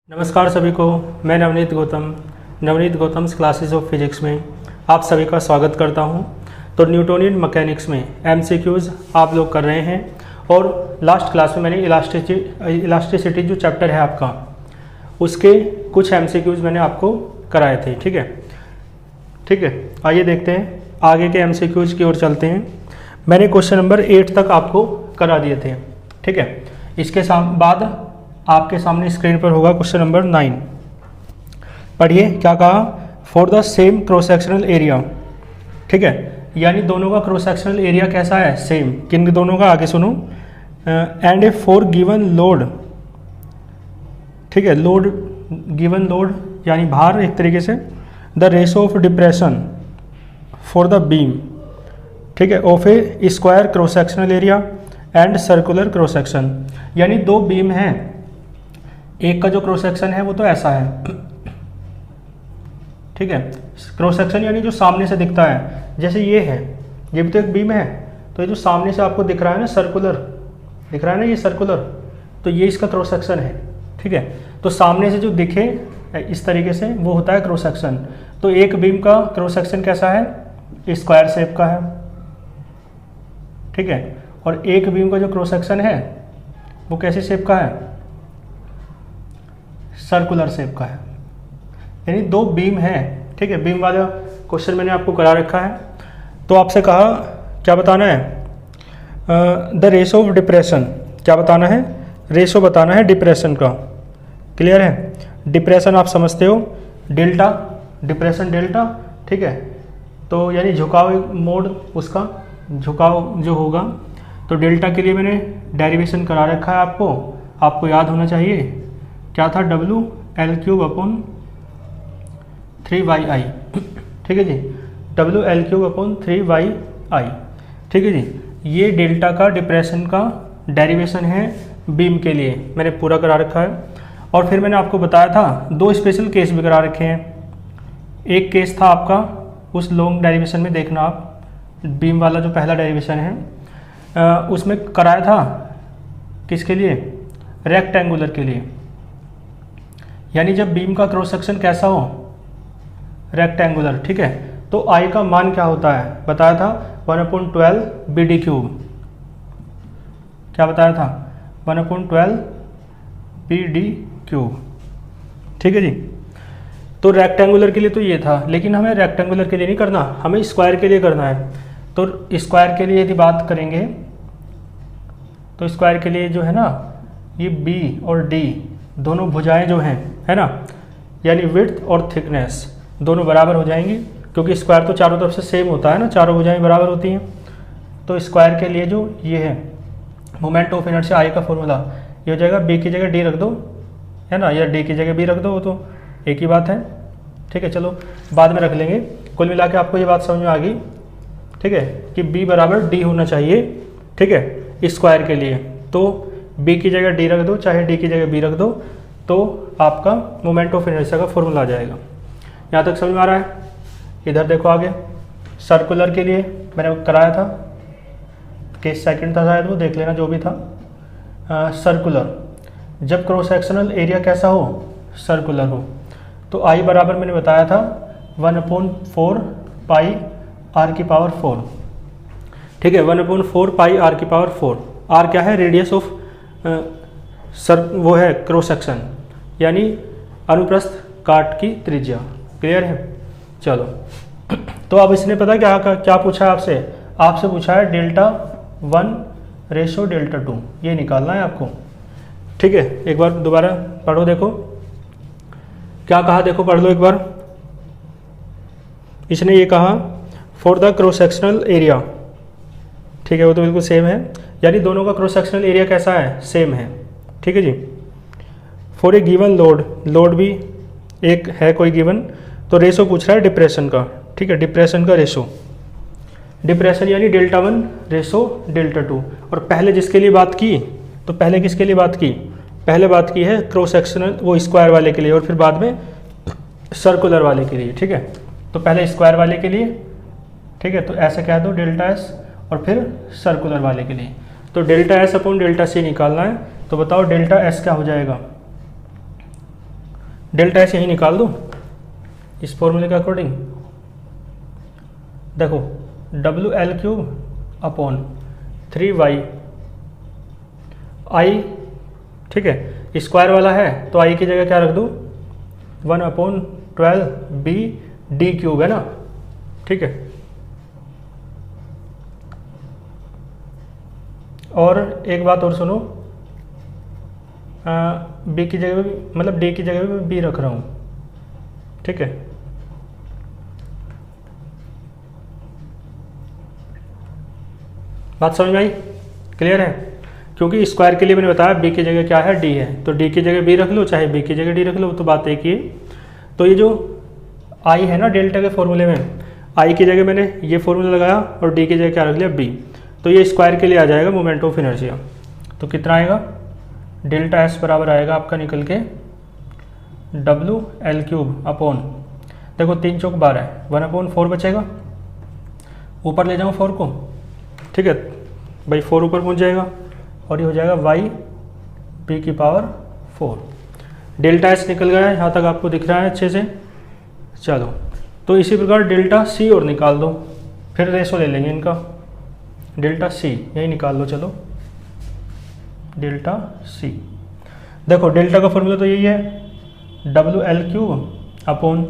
नमस्कार सभी को, मैं Navneet Gautam's classes of physics में आप सभी का स्वागत करता हूं। तो न्यूटोनियन मैकेनिक्स में एमसीक्यूज़ आप लोग कर रहे हैं और लास्ट क्लास में मैंने इलास्टिसिटी जो चैप्टर है आपका उसके कुछ एमसीक्यूज़ मैंने आपको कराए थे। ठीक है, आइए देखते हैं आगे के एमसीक्यूज़ की ओर चलते हैं। मैंने क्वेश्चन नंबर 8 तक आपको करा दिए थे। ठीक है, इसके बाद आपके सामने स्क्रीन पर होगा क्वेश्चन नंबर 9। पढ़िए क्या कहा, for the same cross sectional area. ठीक है, यानी दोनों का क्रॉस सेक्शनल एरिया कैसा है, सेम। किन दोनों का, आगे सुनो। And A for given load. ठीक है, लोड गिवन लोड यानी भार एक तरीके से। The ratio of depression for the beam. ठीक है, of A square cross sectional area and circular cross section. यानी दो बीम हैं, एक का जो क्रॉस सेक्शन है वो तो ऐसा है। ठीक है, क्रॉस सेक्शन यानी जो सामने से दिखता है, जैसे ये है, ये भी तो एक बीम है। तो ये जो सामने से आपको दिख रहा है ना, सर्कुलर दिख रहा है ना, ये सर्कुलर, तो ये इसका क्रॉस सेक्शन है। ठीक है, तो सामने से जो दिखे इस तरीके से वो होता है क्रॉस सेक्शन। तो एक बीम का क्रॉस सेक्शन कैसा है, स्क्वायर शेप का है। ठीक है, और एक बीम का जो क्रॉस सेक्शन है वो कैसे शेप का है, सर्कुलर शेप का है। यानी दो बीम है। ठीक है, बीम वाला क्वेश्चन मैंने आपको करा रखा है। तो आपसे कहा क्या बताना है, द रेशो ऑफ डिप्रेशन। क्या बताना है, रेशो बताना है डिप्रेशन का। क्लियर है, डिप्रेशन आप समझते हो, डेल्टा, डिप्रेशन डेल्टा। ठीक है, तो यानी झुकाव मोड, उसका झुकाव जो होगा। तो डेल्टा के लिए मैंने डेरिवेशन करा रखा है आपको याद होना चाहिए। क्या था, WL3/3YI। ठीक है जी, WL3/3YI। ठीक है जी, ये डेल्टा का डिप्रेशन का डेरिवेशन है बीम के लिए, मैंने पूरा करा रखा है। और फिर मैंने आपको बताया था दो स्पेशल केस भी करा रखे हैं। एक केस था आपका उस लॉन्ग डेरिवेशन में, देखना आप, बीम वाला जो पहला डेरिवेशन है उसमें कराया था किसके लिए, रेक्टेंगुलर के लिए। यानी जब बीम का क्रॉस सेक्शन कैसा हो, रेक्टेंगुलर। ठीक है, तो आई का मान क्या होता है, बताया था 1/12 BD3। क्या बताया था, 1/12 BD3। ठीक है जी, तो रेक्टेंगुलर के लिए तो ये था, लेकिन हमें रेक्टेंगुलर के लिए नहीं करना, हमें स्क्वायर के लिए करना है। तो स्क्वायर के लिए यदि बात करेंगे तो स्क्वायर के लिए जो है ना, ये बी और डी दोनों भुजाएं जो हैं, है ना, यानी विड्थ और थिकनेस दोनों बराबर हो जाएंगी, क्योंकि स्क्वायर तो चारों तरफ से सेम होता है ना, चारों भुजाएं बराबर होती हैं। तो स्क्वायर के लिए जो ये है मोमेंट ऑफ इनर्शिया आई का फॉर्मूला, ये हो जाएगा बी की जगह डी रख दो, है ना, या डी की जगह बी रख दो, वो तो एक ही बात है। ठीक है, चलो बाद में रख लेंगे। कुल मिला के आपको ये बात समझ में आ गई। ठीक है, कि बी बराबर डी होना चाहिए। ठीक है, स्क्वायर के लिए तो बी की जगह डी रख दो, चाहे डी की जगह बी रख दो, तो आपका मोमेंट ऑफ इनर्शिया का फॉर्मूला आ जाएगा। यहाँ तक समझ में आ रहा है। इधर देखो आगे, सर्कुलर के लिए मैंने कराया था, केस सेकंड था शायद, वो देख लेना जो भी था। सर्कुलर, जब क्रॉस सेक्शनल एरिया कैसा हो, सर्कुलर हो, तो आई बराबर मैंने बताया था 1/4 पाई r⁴। ठीक है, 1/4 पाई r⁴। आर क्या है, रेडियस ऑफ वो है क्रॉस सेक्शन, यानी अनुप्रस्थ काट की त्रिज्या। क्लियर है, चलो। तो अब इसने पता क्या पूछा है आपसे पूछा है Δ1/Δ2, ये निकालना है आपको। ठीक है, एक बार दोबारा पढ़ो, देखो क्या कहा, देखो पढ़ लो एक बार। इसने ये कहा for the cross sectional area. ठीक है, वो तो बिल्कुल सेम है, यानी दोनों का क्रॉस सेक्शनल एरिया कैसा है, सेम है। ठीक है जी, फॉर ए गिवन लोड भी एक है कोई गिवन, तो रेशो पूछ रहा है डिप्रेशन का। ठीक है, डिप्रेशन का रेशो, डिप्रेशन यानी Δ1 रेशो Δ2। और पहले जिसके लिए बात की, तो पहले किसके लिए बात की, पहले बात की है क्रॉस सेक्शनल वो स्क्वायर वाले के लिए, और फिर बाद में सर्कुलर वाले के लिए। ठीक है, तो पहले स्क्वायर वाले के लिए, ठीक है, तो ऐसे कह दो Δs, और फिर सर्कुलर वाले के लिए तो Δs/Δc निकालना है। तो बताओ Δs क्या हो जाएगा, डेल्टा एस यहीं निकाल दूँ इस फॉर्मूले के अकॉर्डिंग। देखो WL³ अपॉन 3y आई, ठीक है, स्क्वायर वाला है तो आई की जगह क्या रख दूँ 1/12b d³ है ना, ठीक है। और एक बात और सुनो, बी की जगह भी मतलब डी की जगह भी बी रख रहा हूँ, ठीक है। बात समझ में आई, क्लियर है? क्योंकि स्क्वायर के लिए मैंने बताया बी की जगह क्या है डी है, तो डी की जगह बी रख लो चाहे बी की जगह डी रख लो, तो बात एक ही है। तो ये जो आई है ना डेल्टा के फॉर्मूले में, आई की जगह मैंने ये फॉर्मूला लगाया और डी की जगह क्या रख लिया बी, तो ये स्क्वायर के लिए आ जाएगा मोमेंट ऑफ इनर्शिया। तो कितना आएगा डेल्टा एस बराबर आएगा आपका निकल के WL³ अपॉन, देखो 3 चौक 12 है, 1/4 बचेगा, ऊपर ले जाऊँ 4 को, ठीक है भाई 4 ऊपर पहुँच जाएगा और ये हो जाएगा y⁴। डेल्टा एस निकल गया है, यहाँ तक आपको दिख रहा है अच्छे से। चलो तो इसी प्रकार डेल्टा सी और निकाल दो, फिर रेशो ले लेंगे इनका। डेल्टा सी यही निकाल लो, चलो डेल्टा सी। देखो डेल्टा का फॉर्मूला तो यही है WL³ अपॉन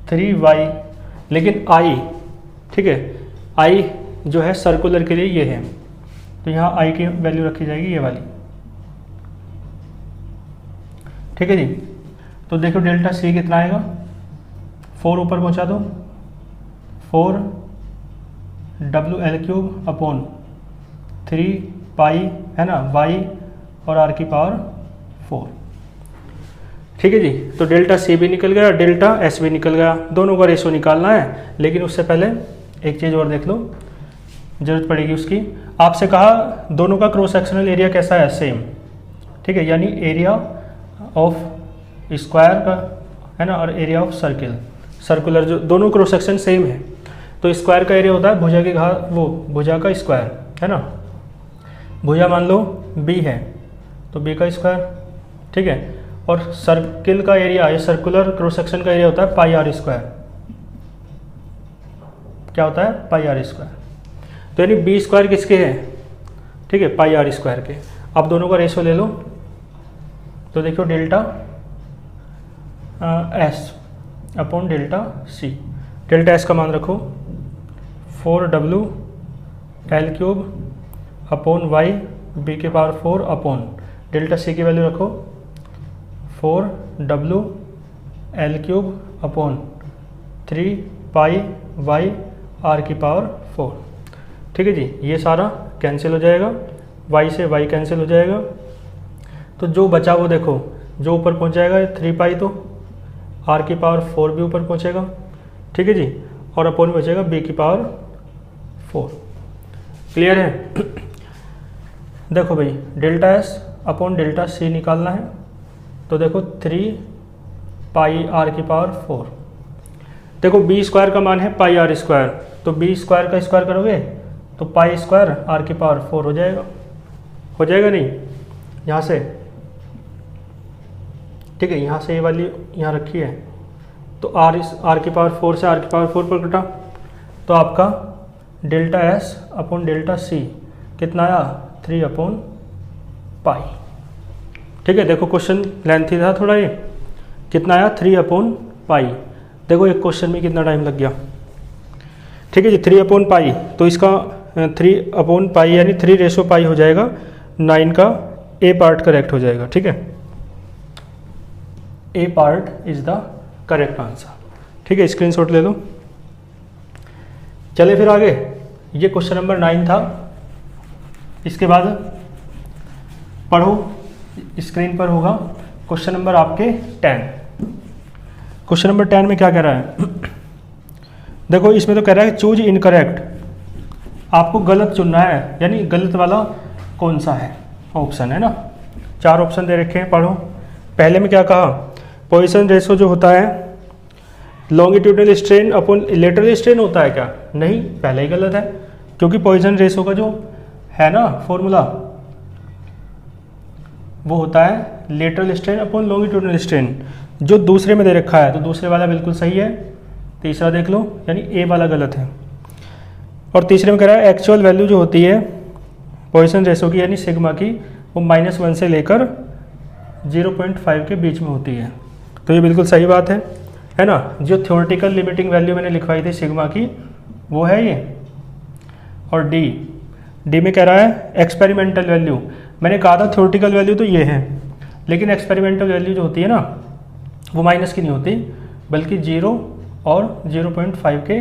3y, लेकिन आई, ठीक है, आई जो है सर्कुलर के लिए ये है, तो यहाँ आई की वैल्यू रखी जाएगी ये वाली, ठीक है जी। तो देखो डेल्टा सी कितना आएगा, 4 ऊपर पहुँचा दो, 4 WL³ अपॉन 3 पाई है ना y और r⁴, ठीक है जी। तो डेल्टा सी भी निकल गया, डेल्टा एस भी निकल गया, दोनों का रेशो निकालना है। लेकिन उससे पहले एक चीज़ और देख लो, जरूरत पड़ेगी उसकी। आपसे कहा दोनों का क्रॉस सेक्शनल एरिया कैसा है, सेम, ठीक है, यानी एरिया ऑफ स्क्वायर का है ना और एरिया ऑफ सर्किल, सर्कुलर जो दोनों क्रॉस सेक्शन सेम है। तो स्क्वायर का एरिया होता है भुजा के भुजा का स्क्वायर है ना, भुजा मान लो b है तो b का स्क्वायर, ठीक है। और सर्किल का एरिया, ये सर्कुलर क्रॉस सेक्शन का एरिया होता है πr², क्या होता है πr²। तो यानी b² किसके है, ठीक है, πr² के। अब दोनों का रेशो ले लो, तो देखो delta S upon delta C. Delta S का मान रखो 4WL³ upon y⁴ upon delta सी की वैल्यू रखो 4WL³ अपॉन 3 पाई y⁴, ठीक है जी। ये सारा कैंसिल हो जाएगा, y से y कैंसिल हो जाएगा, तो जो बचा वो देखो जो ऊपर पहुंच जाएगा 3 पाई, तो r⁴ भी ऊपर पहुंचेगा, ठीक है जी, और अपॉन बचेगा b⁴। क्लियर है? देखो भाई delta S upon delta C निकालना है, तो देखो 3 पाई r⁴। देखो b² का मान है πr², तो b² का स्क्वायर करोगे तो π² r⁴ हो जाएगा, नहीं यहाँ से, ठीक है, यहाँ से ये वाली यहाँ रखी है, तो r⁴ से r⁴ पर कटा, तो आपका delta S upon delta C कितना आया 3/π, ठीक है। देखो क्वेश्चन लेंथी था थोड़ा, ये कितना आया 3/π। देखो एक क्वेश्चन में कितना टाइम लग गया, ठीक है जी, 3/π, तो इसका 3/π यानी 3/π हो जाएगा, 9 का ए पार्ट करेक्ट हो जाएगा, ठीक है, a part is the correct answer, ठीक है। स्क्रीनशॉट ले लो। चले फिर आगे, ये क्वेश्चन नंबर 9 था। इसके बाद पढ़ो, स्क्रीन पर होगा क्वेश्चन नंबर आपके 10। क्वेश्चन नंबर 10 में क्या कह रहा है देखो, इसमें तो कह रहा है चूज इनकरेक्ट, आपको गलत चुनना है, यानी गलत वाला कौन सा है ऑप्शन, है ना। 4 ऑप्शन दे रखे हैं, पढ़ो। पहले में क्या कहा, पोजीशन रेशो जो होता है longitudinal strain upon lateral strain होता है क्या, नहीं, पहले ही गलत है, क्योंकि पोजीशन रेशो का जो है ना फॉर्मूला, वो होता है lateral strain upon longitudinal strain, जो दूसरे में दे रखा है। तो दूसरे वाला बिल्कुल सही है, तीसरा देख लो, यानी ए वाला गलत है। और तीसरे में कह रहा है एक्चुअल वैल्यू जो होती है पॉइसन रेशो की यानी सिग्मा की, वो -1 से लेकर 0.5 के बीच में होती है। तो ये बिल्कुल सही बात है ना। जो थ्योरेटिकल लिमिटिंग वैल्यू मैंने लिखवाई थी सिग्मा की, वो है ये। और डी में कह रहा है एक्सपेरिमेंटल वैल्यू। मैंने कहा था थ्योरेटिकल वैल्यू तो ये है, लेकिन एक्सपेरिमेंटल वैल्यू जो होती है ना, वो माइनस की नहीं होती, बल्कि 0 और 0.5 के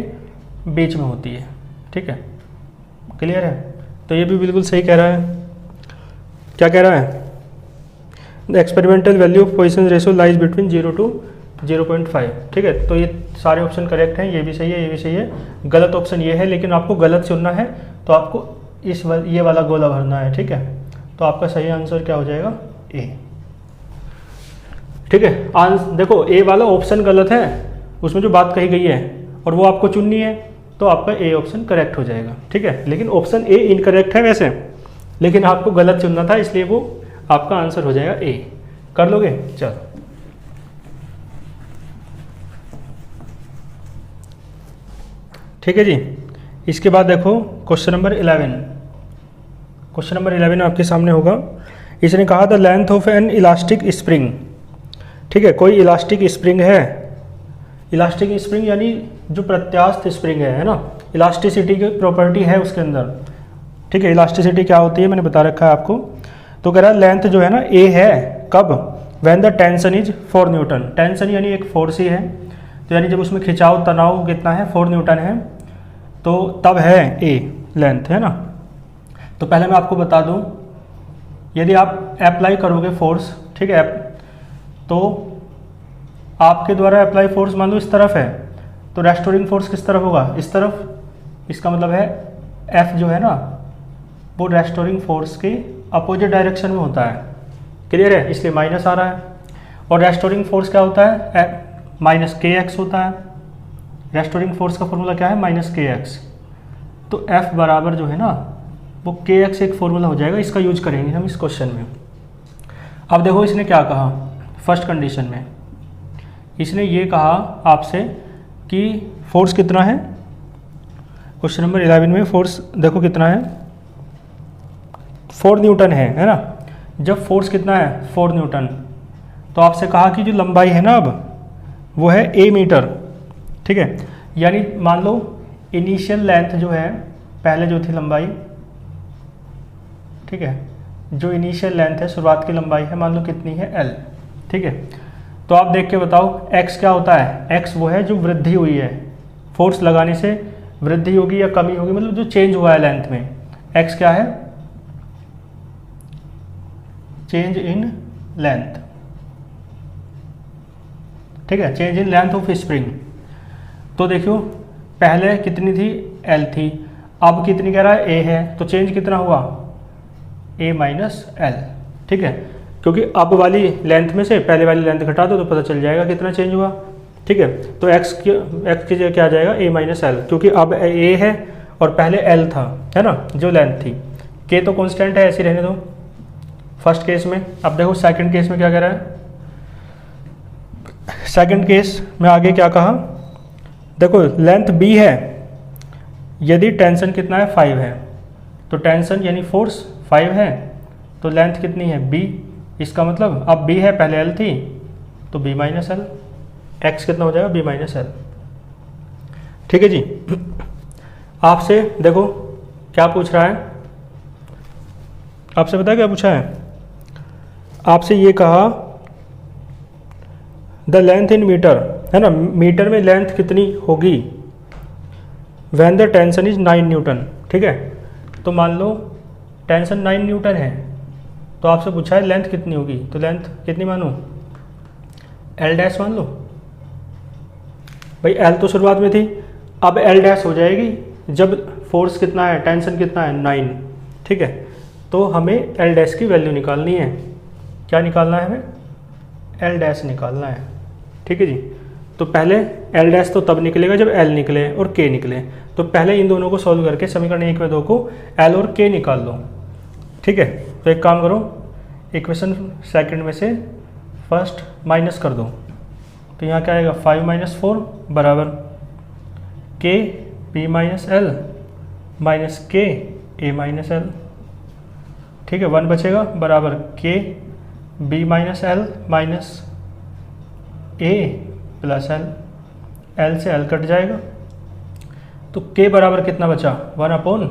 बीच में होती है। ठीक है, क्लियर है। तो ये भी बिल्कुल सही कह रहा है। क्या कह रहा है? The experimental value of Poisson ratio lies between 0 to 0.5। ठीक है, तो ये सारे ऑप्शन करेक्ट हैं, ये भी सही है, ये भी सही है। गलत ऑप्शन ये है, लेकिन आपको गलत चुनना है तो आपको ये वाला गोला भरना है। ठीक है, तो आपका सही आंसर क्या हो जाएगा? ए। ठीक है, देखो ए वाला ऑप्शन गलत है, उसमें जो बात कही गई है और वो आपको चुननी है, तो आपका ए ऑप्शन करेक्ट हो जाएगा। ठीक है, लेकिन ऑप्शन ए इनकरेक्ट है वैसे, लेकिन आपको गलत चुनना था, इसलिए वो आपका आंसर हो जाएगा ए। कर लोगे? चलो, ठीक है जी। इसके बाद देखो क्वेश्चन नंबर 11। क्वेश्चन नंबर 11 आपके सामने होगा। इसने कहा the length of N elastic spring. ठीक है, कोई इलास्टिक स्प्रिंग है, इलास्टिक स्प्रिंग यानी जो प्रत्यास्थ स्प्रिंग है ना, इलास्टिसिटी की प्रॉपर्टी है उसके अंदर। ठीक है, इलास्टिसिटी क्या होती है मैंने बता रखा है आपको। तो कह रहा है लेंथ जो है ना ए है, कब? When the tension is 4 Newton. Tension यानी एक फोर्स ही है, तो यानी जब उसमें खिंचाव तनाव कितना है? 4 न्यूटन है, तो तब है ए लेंथ, है ना। तो पहले मैं आपको बता दूं, यदि आप अप्लाई करोगे फोर्स, ठीक है, तो आपके द्वारा अप्लाई फोर्स मान लो इस तरफ है, तो रेस्टोरिंग फोर्स किस तरफ होगा? इस तरफ। इसका मतलब है एफ जो है ना, वो रेस्टोरिंग फोर्स के अपोजिट डायरेक्शन में होता है। क्लियर है, इसलिए माइनस आ रहा है। और रेस्टोरिंग फोर्स क्या होता है? -kx होता है। रेस्टोरिंग फोर्स का फॉर्मूला क्या है? -kx। तो F बराबर जो है ना, वो kx एक फॉर्मूला हो जाएगा, इसका यूज करेंगे हम इस क्वेश्चन में। अब देखो इसने क्या कहा फर्स्ट कंडीशन में, इसने ये कहा आपसे कि फोर्स कितना है। क्वेश्चन नंबर 11 में फोर्स देखो कितना है, 4 न्यूटन है ना। जब फोर्स कितना है? 4 न्यूटन, तो आपसे कहा कि जो लंबाई है ना अब, वो है a मीटर। ठीक है, यानी मान लो इनिशियल लेंथ जो है, पहले जो थी लंबाई, ठीक है, जो इनिशियल लेंथ है, शुरुआत की लंबाई है, मान लो कितनी है? l। ठीक है, तो आप देख के बताओ x क्या होता है? x वो है जो वृद्धि हुई है, फोर्स लगाने से वृद्धि होगी या कमी होगी, मतलब जो चेंज हुआ है लेंथ में। x क्या है? Change in length. ठीक है, change in length of spring. तो देखो पहले कितनी थी? l थी, अब कितनी कह रहा है? a है, तो चेंज कितना हुआ? a minus l। ठीक है, क्योंकि अब वाली लेंथ में से पहले वाली लेंथ घटा दो तो पता चल जाएगा कितना चेंज हुआ। ठीक है, तो x की जगह क्या आ जाएगा? a माइनस l, क्योंकि अब a है और पहले l था, है ना, जो लेंथ थी। k तो कांस्टेंट है, ऐसे रहने दो फर्स्ट केस में। अब देखो सेकंड केस में क्या कह रहा है। सेकंड केस में आगे क्या कहा, देखो लेंथ b है, यदि टेंशन कितना है? 5 है, तो टेंशन यानी फोर्स 5 है, तो लेंथ कितनी है? b। इसका मतलब अब b है, पहले l थी, तो b माइनस l। x कितना हो जाएगा? b minus l। ठीक है जी। आपसे देखो क्या पूछ रहा है, आपसे पता है क्या पूछा है? आपसे ये कहा द लेंथ इन मीटर, है ना, मीटर में लेंथ कितनी होगी when the tension is 9 Newton. ठीक है, तो मान लो टेंशन 9 न्यूटन है, तो आपसे पूछा है लेंथ कितनी होगी, तो लेंथ कितनी मानूं? l डैश मान लो भाई, l तो शुरुआत में थी, अब l डैश हो जाएगी जब फोर्स कितना है, टेंशन कितना है? 9। ठीक है, तो हमें l डैश की वैल्यू निकालनी है। क्या निकालना है हमें? l डैश निकालना है। ठीक है जी, तो पहले l डैश तो तब निकलेगा जब l निकले और k निकले, तो पहले इन दोनों को सॉल्व करके समीकरण 1 में 2 को l और k निकाल लो। ठीक है, तो एक काम करो, इक्वेशन सेकंड में से फर्स्ट माइनस कर दो, तो यहाँ क्या आएगा 5 माइनस 4 बराबर के बी माइनस एल माइनस के ए माइनस एल। ठीक है, 1 बचेगा बराबर के बी माइनस एल माइनस ए प्लस एल, एल से एल कट जाएगा, तो के बराबर कितना बचा 1 अपॉन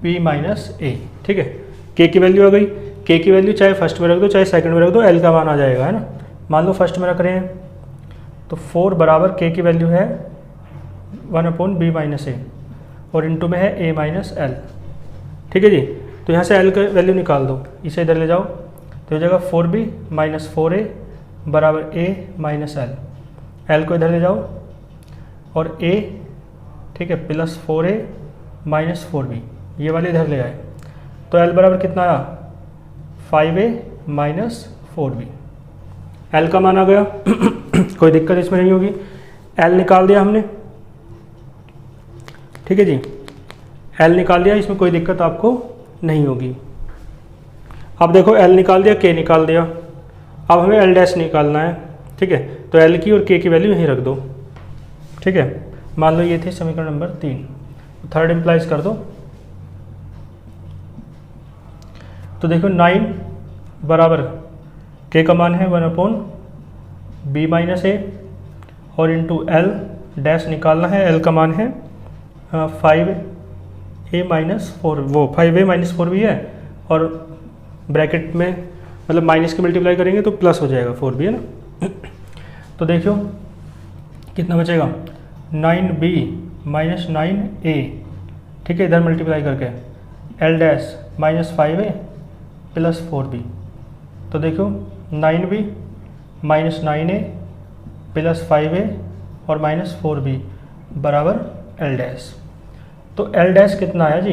बी माइनस ए। ठीक है, के की वैल्यू आ गई, के की वैल्यू चाहे फर्स्ट में रख दो चाहे सेकंड में रख दो, एल का मान आ जाएगा, है ना। मान लो फर्स्ट में रख रहे हैं तो 4 बराबर के की वैल्यू है 1 अपॉन बी माइनस ए और इनटू में है ए माइनस एल। ठीक है जी, तो यहाँ से एल का वैल्यू निकाल दो, इसे इधर ले जाओ तो हो जाएगा 4b माइनस 4a बराबर a माइनस एल। एल को इधर ले जाओ और a, ठीक है, प्लस 4a माइनस 4b, ये वाले इधर ले आए, तो एल बराबर कितना आया 5a माइनस 4b। एल का मान आ गया कोई दिक्कत इसमें नहीं होगी, एल निकाल दिया हमने। ठीक है जी, एल निकाल दिया, इसमें कोई दिक्कत आपको नहीं होगी। अब देखो एल निकाल दिया, के निकाल दिया, अब हमें एल डैश निकालना है। ठीक है, तो एल की और के की वैल्यू यहीं रख दो। ठीक है, मान लो ये थी समीकरण नंबर 3, थर्ड इम्प्लाइज कर दो, तो देखो 9 बराबर के का मान है 1 अपॉन बी माइनस ए और इंटू एल डैश निकालना है, एल का मान है 5a माइनस 4, वो 5a माइनस 4b है और ब्रैकेट में मतलब माइनस के मल्टीप्लाई करेंगे तो प्लस हो जाएगा 4b, है ना। तो देखियो कितना बचेगा 9b माइनस 9a। ठीक है, इधर मल्टीप्लाई करके L dash minus 5a plus 4b, तो देखो 9b minus 9a plus 5a और माइनस 4b बराबर एल डैश। तो एल डैश कितना आया जी,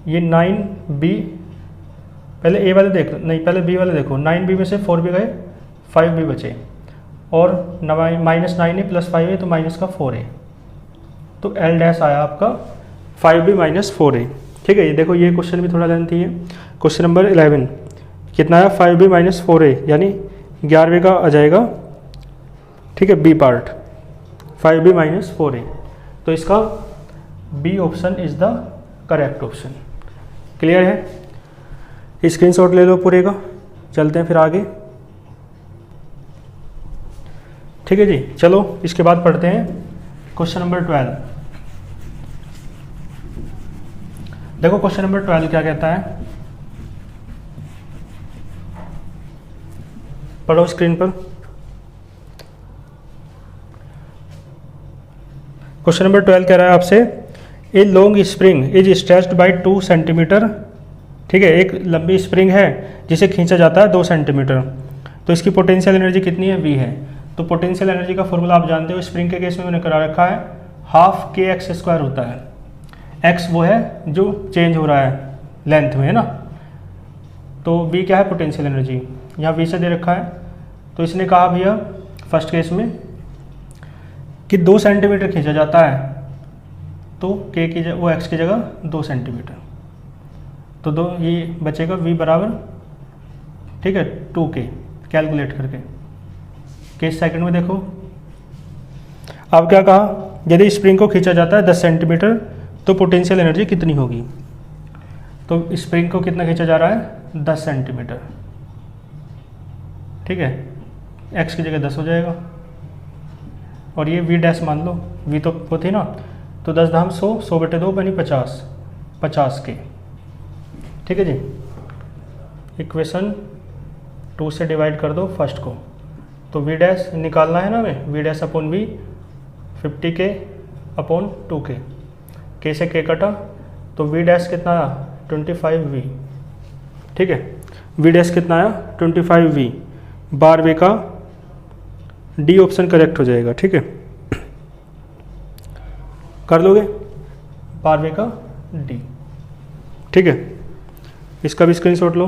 ये 9b, पहले ए वाले देखो, नहीं पहले बी वाले देखो, 9b में से 4b गए, 5b बचे और माइनस 9a प्लस 5a तो माइनस का 4a, तो एल डैश आया आपका 5b माइनस 4a। ठीक है, ये देखो ये क्वेश्चन भी थोड़ा लेंथी है। क्वेश्चन नंबर 11 कितना आया 5b माइनस 4a, यानी 11वें का आ जाएगा। ठीक है, B part 5b minus 4a, तो इसका B option is the correct option. Clear है, स्क्रीनशॉट ले लो पूरे का, चलते हैं फिर आगे। ठीक है जी, चलो इसके बाद पढ़ते हैं क्वेश्चन नंबर 12। देखो क्वेश्चन नंबर 12 क्या कहता है, पढ़ो स्क्रीन पर। क्वेश्चन नंबर 12 कह रहा है आपसे, a long spring is stretched by 2 centimetre. ठीक है, एक लंबी स्प्रिंग है जिसे खींचा जाता है 2 सेंटीमीटर, तो इसकी पोटेंशियल एनर्जी कितनी है, V है। तो पोटेंशियल एनर्जी का फॉर्मूला आप जानते हो, स्प्रिंग के केस में मैंने करा रखा है, हाफ के एक्स स्क्वायर होता है। एक्स वो है जो चेंज हो रहा है लेंथ में, है ना, तो V क्या है पोटेंशियल एनर्जी, यहाँ V से दे रखा है। तो इसने कहा भैया फर्स्ट केस में कि 2 सेंटीमीटर खींचा जाता है, तो के की जगह वो एक्स की जगह 2 सेंटीमीटर, तो दो ये बचेगा V बराबर, ठीक है, 2k कैलकुलेट करके। केस सेकंड में देखो, अब क्या कहा, यदि स्प्रिंग को खींचा जाता है 10 सेंटीमीटर तो पोटेंशियल एनर्जी कितनी होगी। तो स्प्रिंग को कितना खींचा जा रहा है 10 सेंटीमीटर। ठीक है, एक्स की जगह 10 हो जाएगा और ये V डैश मान लो, V तो वो थी ना, तो 10 धाम 100, 100 बटे 2 बनी 50, 50 के। ठीक है जी, इक्वेशन 2 से डिवाइड कर दो फर्स्ट को, तो V डैश निकालना है ना हमें, V dash upon V 50k upon 2k, k से k कटा तो V डैश कितना आया 25V। ठीक है, V डैश कितना आया 25V, 12वें का डी ऑप्शन करेक्ट हो जाएगा। ठीक है, कर लोगे 12वें का डी। ठीक है, इसका भी स्क्रीनशॉट लो।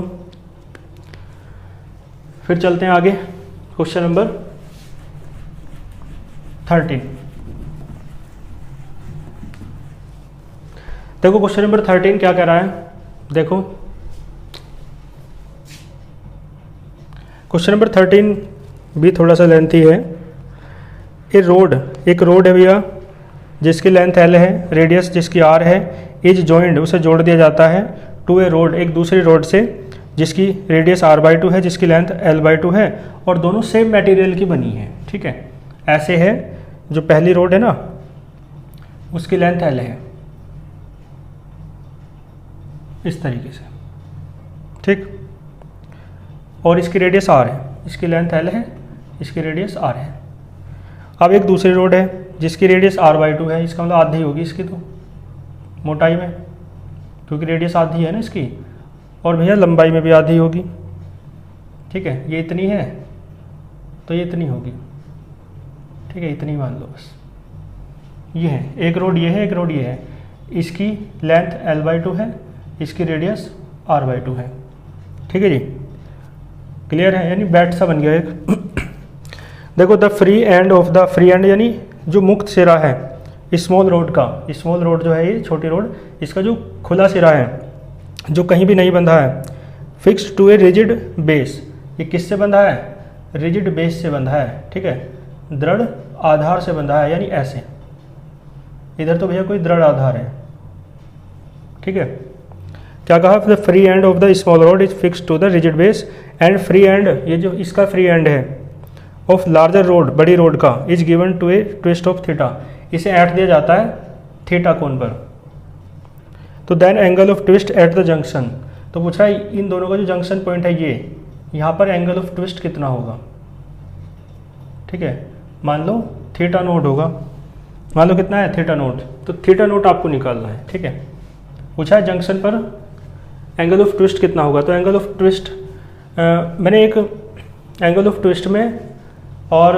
फिर चलते हैं आगे, क्वेश्चन नंबर 13। देखो क्वेश्चन नंबर 13 क्या कह रहा है, देखो क्वेश्चन नंबर 13 भी थोड़ा सा लेंथी है। एक रोड है भैया जिसकी लेंथ L है, रेडियस जिसकी R है, इज जॉइंड उसे जोड़ दिया जाता है टू ए रोड एक दूसरी रोड से जिसकी रेडियस R/2 है, जिसकी लेंथ L/2 है और दोनों सेम मटेरियल की बनी है। ठीक है, ऐसे है, जो पहली रोड है ना उसकी लेंथ L है इस तरीके से, ठीक, और इसकी रेडियस R है, इसकी लेंथ L है, इसकी रेडियस R है। अब एक दूसरी रोड है जिसकी रेडियस R/2 है, इसका मतलब आधी होगी इसकी तो मोटाई में, क्योंकि रेडियस आधी है ना इसकी, और भैया लंबाई में भी आधी होगी। ठीक है, ये इतनी है तो ये इतनी होगी। ठीक है, इतनी मान लो बस। ये है एक रोड, ये है एक रोड, ये है, इसकी लेंथ L/2 है, इसकी रेडियस R/2 है। ठीक है जी, क्लियर है, यानी बैट सा बन गया एक। देखो द फ्री एंड यानी जो मुक्त सिरा है स्मॉल रोड का, स्मॉल रोड जो है ये छोटी रोड, इसका जो खुला सिरा है जो कहीं भी नहीं बंधा है, fixed to a rigid base, ये किससे बंधा है? रिजिड बेस से बंधा है। ठीक है, दृढ़ आधार से बंधा है, यानी ऐसे, इधर तो भैया कोई दृढ़ आधार है। ठीक है, क्या कहा? The free end of the small rod is fixed to the rigid base and free end, ये जो इसका फ्री एंड है ऑफ लार्जर रोड, बड़ी रोड का, is given to a twist of theta, इसे ऐट दिया जाता है थीटा कोण पर। तो then angle of twist at the junction, तो पूछा है इन दोनों का जो जंक्शन पॉइंट है ये, यहाँ पर एंगल ऑफ ट्विस्ट कितना होगा? ठीक है, मान लो थीटा नोट होगा, मान लो कितना है? Theta note. तो थीटा नोट आपको निकालना है। ठीक है, पूछा है जंक्शन पर एंगल ऑफ ट्विस्ट कितना होगा। तो एंगल ऑफ ट्विस्ट मैंने एक एंगल ऑफ ट्विस्ट में और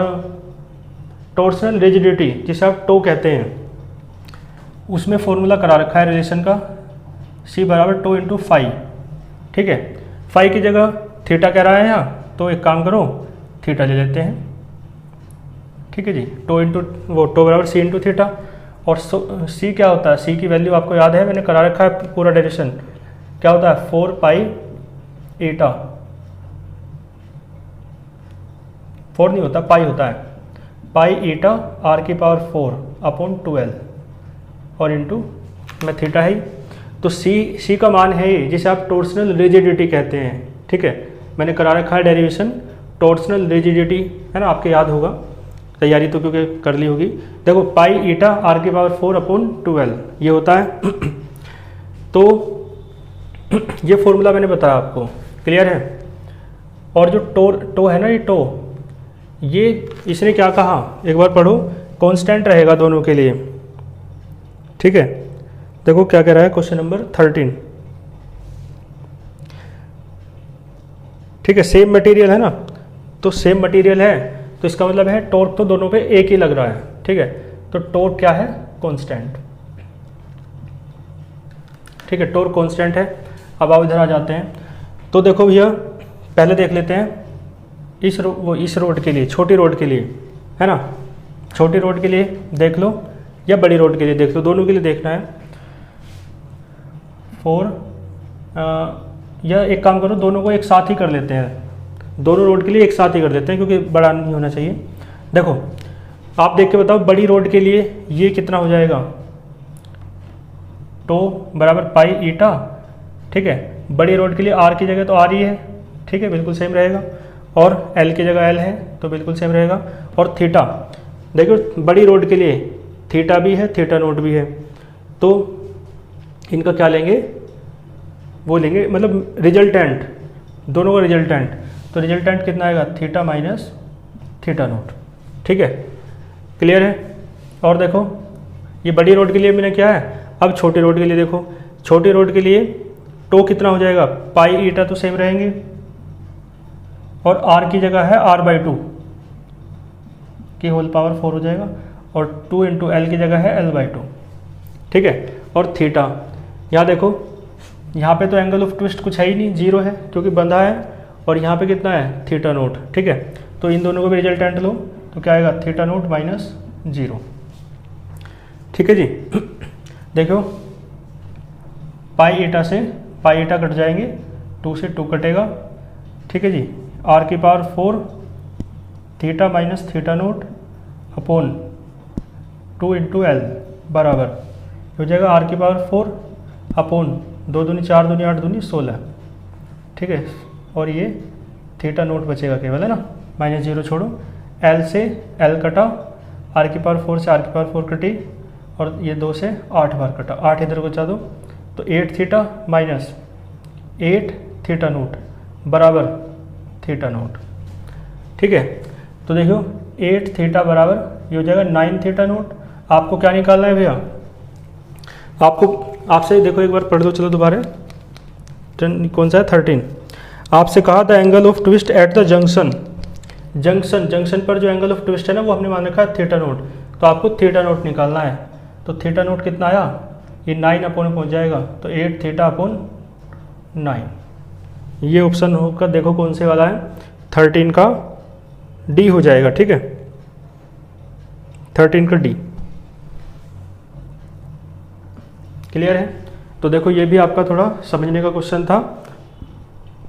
टॉर्सनल रिजिडिटी जिसे आप टो कहते हैं उसमें फॉर्मूला करा रखा है रिलेशन का, C बराबर टो इंटू फाई। ठीक है, फाई की जगह थीटा कह रहा है यहाँ, तो एक काम करो थीटा ले लेते हैं। ठीक है जी, टो बराबर C इंटू थीटा, और C क्या होता है? C की वैल्यू आपको याद है, मैंने करा रखा है पूरा डेरिवेशन, क्या होता है? 4 पाई ईटा, 4 नहीं होता, पाई होता है, पाई ईटा r⁴ अपॉन 12 और इंटू में थीटा है। तो C का मान है ये जिसे आप टॉर्सनल रिजिडिटी कहते हैं। ठीक है, मैंने करा रखा है डेरिवेशन, टॉर्सनल रिजिडिटी है ना, आपके याद होगा, तैयारी तो क्योंकि कर ली होगी। देखो पाई ईटा r⁴ अपॉन 12 ये होता है। तो ये फॉर्मूला मैंने बताया आपको, क्लियर है। और जो टो है ना, ये टो, ये इसने क्या कहा एक बार पढ़ो, कांस्टेंट रहेगा दोनों के लिए। ठीक है, देखो क्या कह रहा है क्वेश्चन नंबर 13। ठीक है, सेम मटेरियल है ना, तो सेम मटेरियल है तो इसका मतलब है टॉर्क तो दोनों पे एक ही लग रहा है। ठीक है, तो टॉर्क क्या है? कांस्टेंट। ठीक है, टॉर्क कांस्टेंट है। अब आप इधर आ जाते हैं, तो देखो भैया पहले देख लेते हैं इस रोड के लिए, छोटी रोड के लिए है ना, छोटी रोड के लिए देख लो या बड़ी रोड के लिए देख लो, दोनों के लिए देखना है। 4 या एक काम करो, दोनों को एक साथ ही कर लेते हैं, दोनों रोड के लिए एक साथ ही कर देते हैं क्योंकि बड़ा नहीं होना चाहिए। देखो आप देख के बताओ, बड़ी रोड के लिए ये कितना हो जाएगा? टो बराबर पाई ईटा। ठीक है, बड़ी रोड के लिए R की जगह तो R ही है, ठीक है, बिल्कुल सेम रहेगा, और L की जगह L है तो बिल्कुल सेम रहेगा। और थीटा, देखो बड़ी रोड के लिए थीटा भी है, थीटा नोट भी है, तो इनका क्या लेंगे? वो लेंगे, मतलब रिजल्टेंट, दोनों का रिजल्टेंट। तो रिजल्टेंट कितना आएगा? Theta minus theta note. ठीक है, क्लियर है। और देखो ये बड़ी रोड के लिए मैंने क्या है, अब छोटी रोड के लिए देखो, छोटी रोड के लिए टो कितना हो जाएगा? पाई ईटा तो सेम रहेंगे, और R की जगह है R/2 की होल पावर 4 हो जाएगा, और 2 इंटू L की जगह है L/2। ठीक है, और थीटा, यहाँ देखो यहाँ पे तो एंगल ऑफ ट्विस्ट कुछ है ही नहीं, 0 है क्योंकि बंधा है, और यहाँ पे कितना है? Theta note. ठीक है, तो इन दोनों को भी रिजल्टेंट लो तो क्या आएगा? Theta note minus 0। ठीक है जी, देखो पाई ईटा से पाई ईटा कट जाएंगे, 2 से 2 कटेगा। ठीक है जी, आर की power 4 theta minus theta naught upon 2 into L बराबर हो जाएगा आर की पावर 4 अपॉन 2 दूनी 4 दूनी 8 दूनी 16। ठीक है, और ये थीटा नोट बचेगा केवल, है ना, माइनस 0 छोड़ो, एल से एल कटा, आर की पावर 4 से आर की पावर 4 कटी, और ये 2 से 8 बार कटा, 8 इधर को बचा दो, तो 8 थीटा माइनस 8 थीटा नोट बराबर थीटा नोट। ठीक है, तो देखो 8 थीटा बराबर ये हो जाएगा 9 थीटा नोट। आपको क्या निकालना है भैया, आपको आपसे देखो एक बार पढ़ दो, चलो दोबारा, कौन सा है 13। आपसे कहा था angle of twist at the junction, junction पर जो एंगल ऑफ ट्विस्ट है ना वो हमने मान रखा है थीटा नोट, तो आपको थीटा नोट निकालना है। तो थीटा नोट कितना आया, ये 9 अपॉन पहुँच जाएगा, तो 8 थीटा अपॉन 9। ये ऑप्शन होकर देखो कौन से वाला है, 13 का डी हो जाएगा। ठीक है, 13 का डी। क्लियर है? तो देखो ये भी आपका थोड़ा समझने का क्वेश्चन था,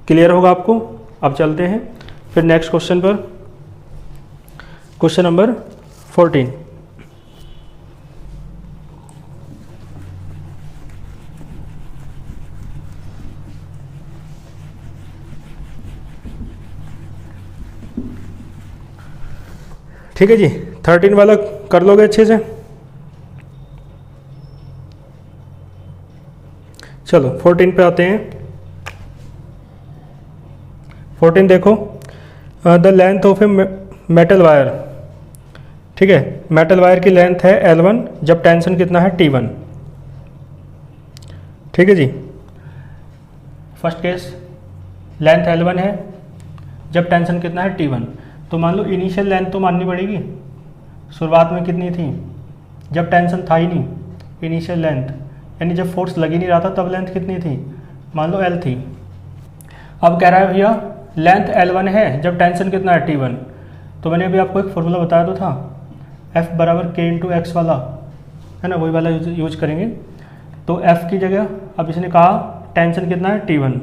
क्लियर होगा आपको। अब चलते हैं फिर नेक्स्ट क्वेश्चन पर, क्वेश्चन नंबर 14। ठीक है जी, 13 वाला कर लोगे अच्छे से। चलो 14 पे आते हैं। 14 देखो, the length of a metal wire. ठीक है, मेटल वायर की लेंथ है L1 जब टेंशन कितना है T1। ठीक है जी, फर्स्ट केस लेंथ L1 है जब टेंशन कितना है T1। तो मान लो इनिशियल लेंथ तो माननी पड़ेगी, शुरुआत में कितनी थी जब टेंशन था ही नहीं, इनिशियल लेंथ यानी जब फोर्स लग ही नहीं रहा था तब लेंथ कितनी थी, मान लो L थी। अब कह रहा है भैया लेंथ L1 है जब टेंशन कितना है T1, तो मैंने अभी आपको एक फॉर्मूला बताया तो था, F बराबर K इंटू एक्स वाला, है ना, वही वाला यूज करेंगे। तो F की जगह अब इसने कहा टेंशन कितना है T1।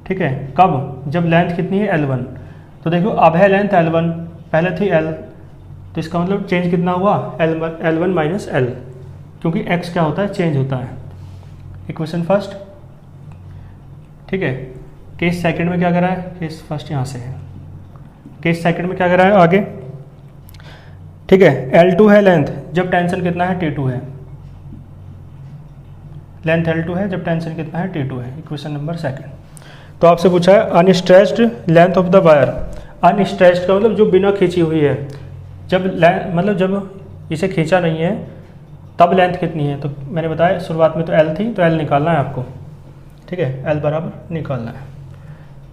ठीक है, कब, जब लेंथ कितनी है L1। तो देखो अब है लेंथ L1, पहले थी L, तो इसका मतलब चेंज कितना हुआ L1 माइनस L, क्योंकि x क्या होता है, चेंज होता है। Equation first. ठीक है, केस सेकंड में क्या करा है, केस फर्स्ट यहाँ से है, केस सेकंड में क्या करा है आगे। ठीक है, L2 है लेंथ जब टेंशन कितना है T2 है, लेंथ L2 है जब टेंशन कितना है T2 है, इक्वेशन नंबर सेकंड। तो आपसे पूछा है unstretched length of the wire. Unstretched का मतलब जो बिना खींची हुई है, जब मतलब जब इसे खींचा नहीं है तब लेंथ कितनी है। तो मैंने बताया शुरुआत में तो L थी, तो L निकालना है आपको। ठीक है, L बराबर निकालना है।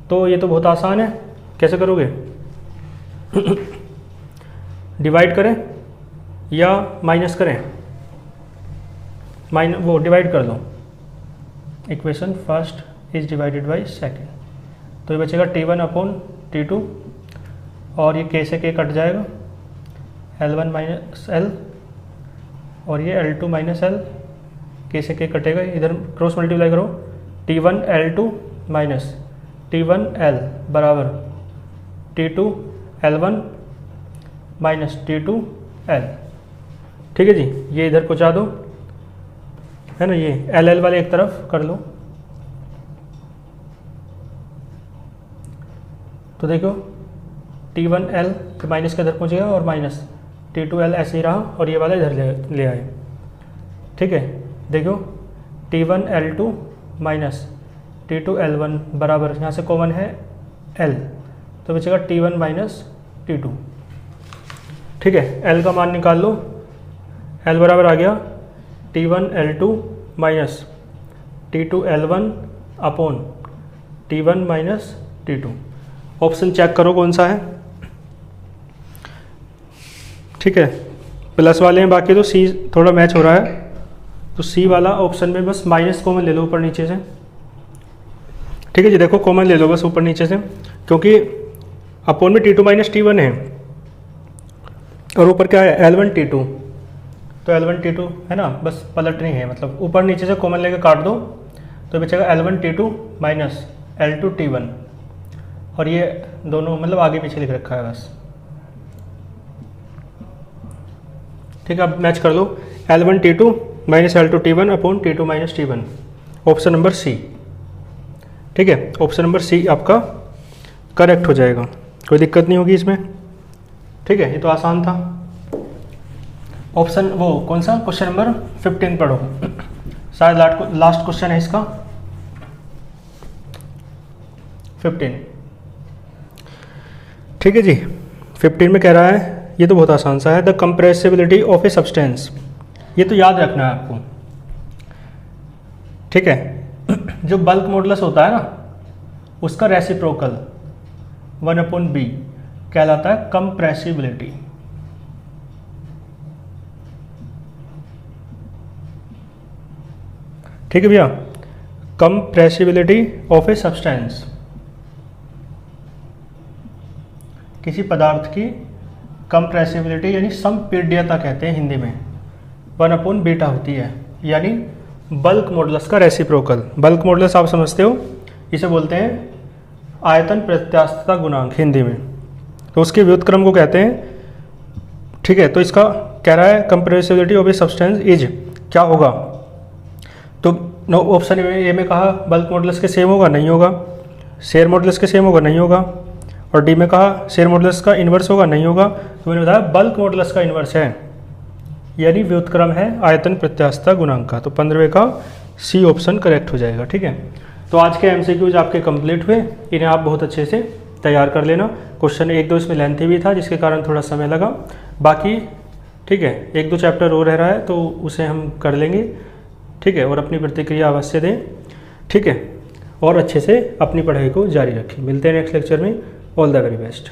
तो ये तो बहुत आसान है, कैसे करोगे डिवाइड करें या माइनस करें, वो डिवाइड कर दो, equation first is divided by second, तो ये बचेगा T1 अपॉन T2, और ये K से K कट जाएगा, L1 माइनस L, और ये L2 माइनस L, K से K कटेगा, इधर क्रॉस मल्टीप्लाई करो, T1 L2 minus T1 L बराबर T2 L1 minus T2 L। ठीक है जी, ये इधर पहुँचा दो, है ना, ये LL वाले एक तरफ कर लो। तो देखो T1 L के माइनस के इधर पहुँचेगा और माइनस T2 L ऐसे ही रहा, और ये वाला इधर ले आए। ठीक है, देखो T1 L2 minus T2 L1 बराबर, यहाँ से कॉमन है L, तो बचेगा T1 माइनस T2। ठीक है, L का मान निकाल लो, L बराबर आ गया T1 L2 minus T2 L1 upon T1 minus T2। Option check करो कौन सा है। ठीक है, प्लस वाले हैं, बाकी तो सी थोड़ा मैच हो रहा है, तो सी वाला ऑप्शन में बस माइनस कॉमन ले लो ऊपर नीचे से। ठीक है जी, देखो कॉमन ले लो बस ऊपर नीचे से, क्योंकि अपॉन में T2 माइनस T1 है और ऊपर क्या है L1 T2, तो L1 T2 है ना, बस पलटनी है, मतलब ऊपर नीचे से कॉमन लेके काट दो, तो बचेगा L1 T2 minus L2 T1, और ये दोनों मतलब आगे पीछे लिख रखा है बस। ठीक है, अब मैच कर लो L1 T2 minus L2 T1 upon T2 minus T1, option number C. ठीक है, ऑप्शन नंबर सी आपका करेक्ट हो जाएगा, कोई दिक्कत नहीं होगी इसमें। ठीक है, ये तो आसान था। ऑप्शन वो कौन सा, क्वेश्चन नंबर 15 पढ़ो, शायद लास्ट क्वेश्चन है इसका 15। ठीक है जी, 15 में कह रहा है, ये तो बहुत आसान सा है, the compressibility of a substance. ये तो याद रखना है आपको। ठीक है, जो बल्क मॉडुलस होता है ना, उसका रेसिप्रोकल 1/b कहलाता है कंप्रेसिबिलिटी। ठीक है भैया, कंप्रेसिबिलिटी ऑफ ए सब्सटेंस, किसी पदार्थ की कंप्रेसिबिलिटी यानी संपीड्यता कहते हैं हिंदी में, 1/β होती है, यानी बल्क मॉडुलस का रेसिप्रोकल। बल्क मॉडुलस आप समझते हो, इसे बोलते हैं आयतन प्रत्यास्थता गुणांक हिंदी में, तो उसके व्युत्क्रम को कहते हैं। ठीक है, तो इसका कह रहा है compressibility of a substance is क्या होगा, तो ऑप्शन ए में कहा बल्क मॉडुलस के सेम होगा, नहीं होगा। शेयर मॉडुलस के सेम होगा, नहीं होगा। और डी में कहा शेयर मॉडुलस का इन्वर्स होगा, नहीं होगा। तो मैंने बताया बल्क मॉडुलस का इन्वर्स है, यानी व्युत्क्रम है आयतन प्रत्यास्थता गुणांक का। तो 15वें का सी ऑप्शन करेक्ट हो जाएगा। ठीक है, तो आज के एमसीक्यूज आपके कंप्लीट हुए, इन्हें आप बहुत अच्छे से तैयार कर लेना। क्वेश्चन 1-2 इसमें लेंथी भी था, जिसके कारण थोड़ा समय लगा। बाकी ठीक है, 1-2 चैप्टर और रह रहा है, तो उसे हम कर लेंगे। ठीक है, और अपनी प्रतिक्रिया अवश्य दें। ठीक है, और अच्छे से अपनी पढ़ाई को जारी रखें। मिलते हैं नेक्स्ट लेक्चर में। All the very best.